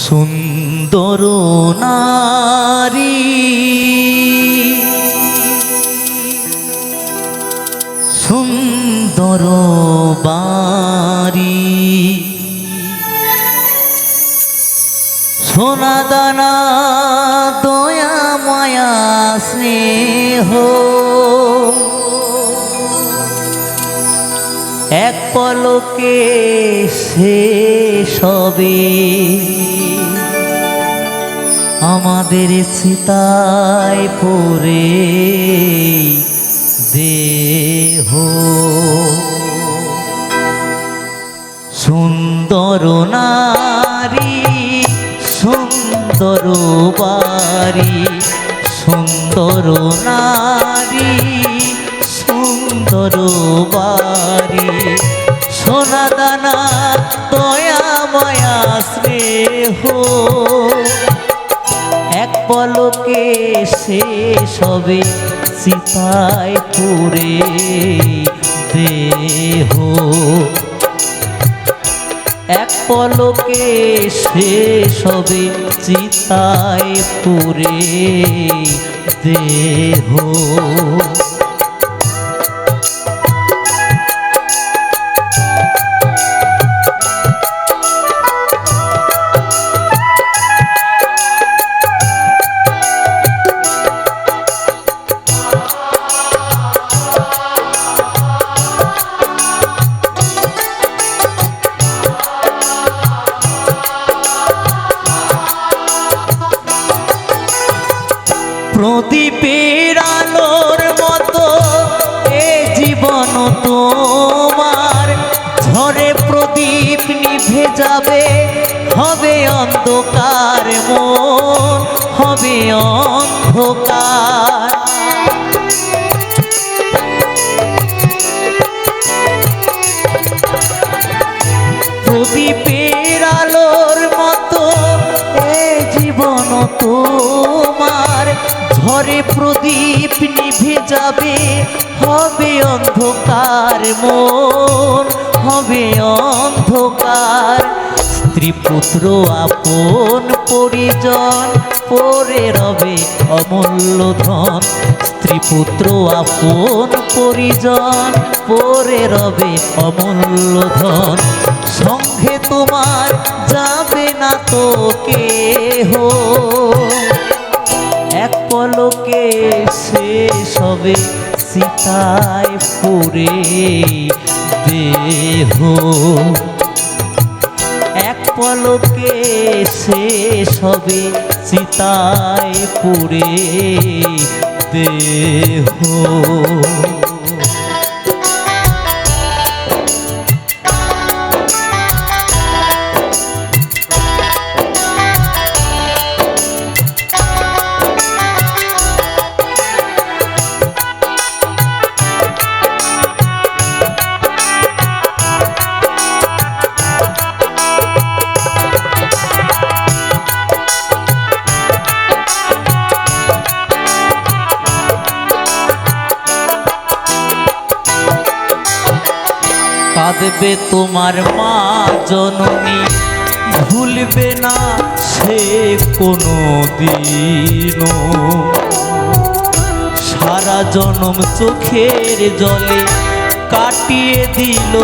সুন্দর নারী সুন্দর বাড়ি সোনা দানা দয়া মায়া স্নেহ এক পলকে শেষ হবে আমাদের চিতায় পড়ে দেহ সুন্দর নারী সুন্দর বাড়ি সুন্দর নারী সুন্দর বাড়ি সোনা দানা দয়া মায়া স্নেহ এক পলকে শেষ হবে চিতায় পুরে দেহ এক পলকে শেষ হবে চিতায় পুরে দেহ প্রদীপের আলোর মতো এ জীবন তোমার ঝড়ে প্রদীপ নিভে যাবে হবে অন্ধকার মন হবে অন্ধকার প্রদীপের আলোর মতো এ জীবন তোমার ঝড়ে প্রদীপ নিভে যাবে হবে অন্ধকার মন হবে অন্ধকার স্ত্রী পুত্র আপন পরিজন পরে রবে অমূল্য ধন স্ত্রী পুত্র আপন পরিজন পরে রবে অমূল্য ধন সঙ্গে তোমার যাবে না তো কেহ এক পলকে শেষ হবে চিতায় পুরে দেহ এক পলকে শেষ হবে চিতায় পুরে দেহ কাঁদবে তোমার মা জননী ভুলবে না সে কোনো দিন সারা জনম চোখের জলে কাটিয়ে দিল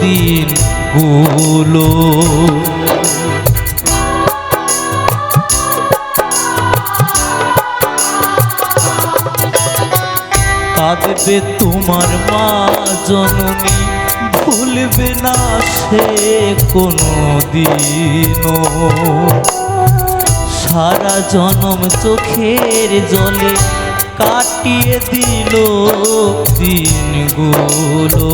দিন গুলো কাঁদবে তোমার মা জননী ভুলবে না সে কোনো দিন সারা জনম চোখের জলে কাটিয়ে দিল দিনগুলো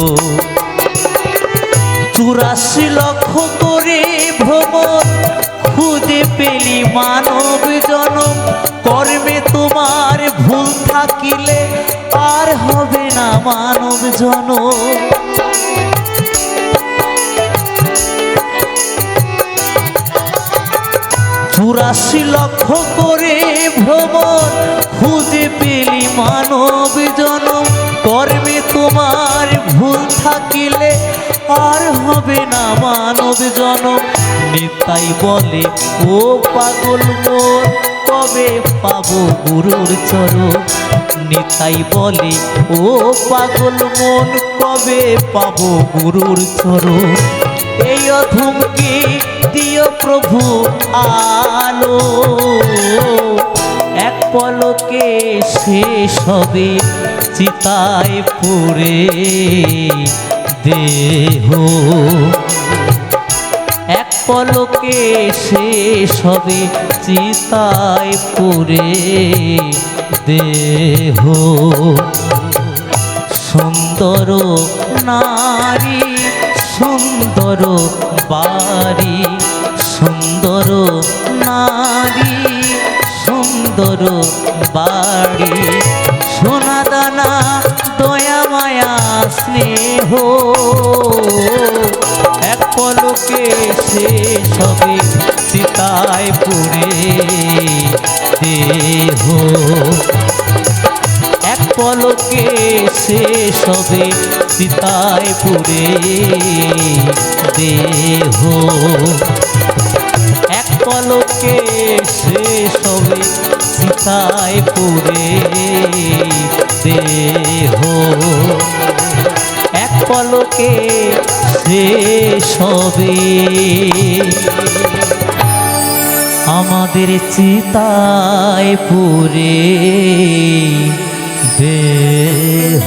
84 লক্ষ করে ভ্রমণ খুঁজে পেলি মানব জনম কর্মে তোমার ভুল থাকিলে আর হবে না মানব জনম 84 লক্ষ করে ভ্রমণ খুঁজে পেলি মানব জনম কর্মে তোমার ভুল থাকিলে আর হবে না মানব জনম। নিতাই বলে ও পাগল মন, কবে পাবো গুরুর চরণ। নিতাই বলে ও পাগল মন, কবে পাবো গুরুর চরণ। এই অধমকে দিও প্রভু আলো, এক পলকে শেষ হবে চিতায় পুরে দেহ। এক পলকে শেষ হবে চিতায় পুরে দেহ। সুন্দর নারী সুন্দর বাড়ি, সুন্দর নারী সুন্দর বাড়ি, সোনা দানা দয়া মায়া স্নেহ। এক পলকে শেষ হবে চিতায় পুরে দেহ। এক পলকে শেষ হবে চিতায় পুরে দেহ। এক পলকে শেষ হবে চিতায় পুরে দেহ। এক পলকে শেষ হবে আমাদের চিতায় পুরে দেহ।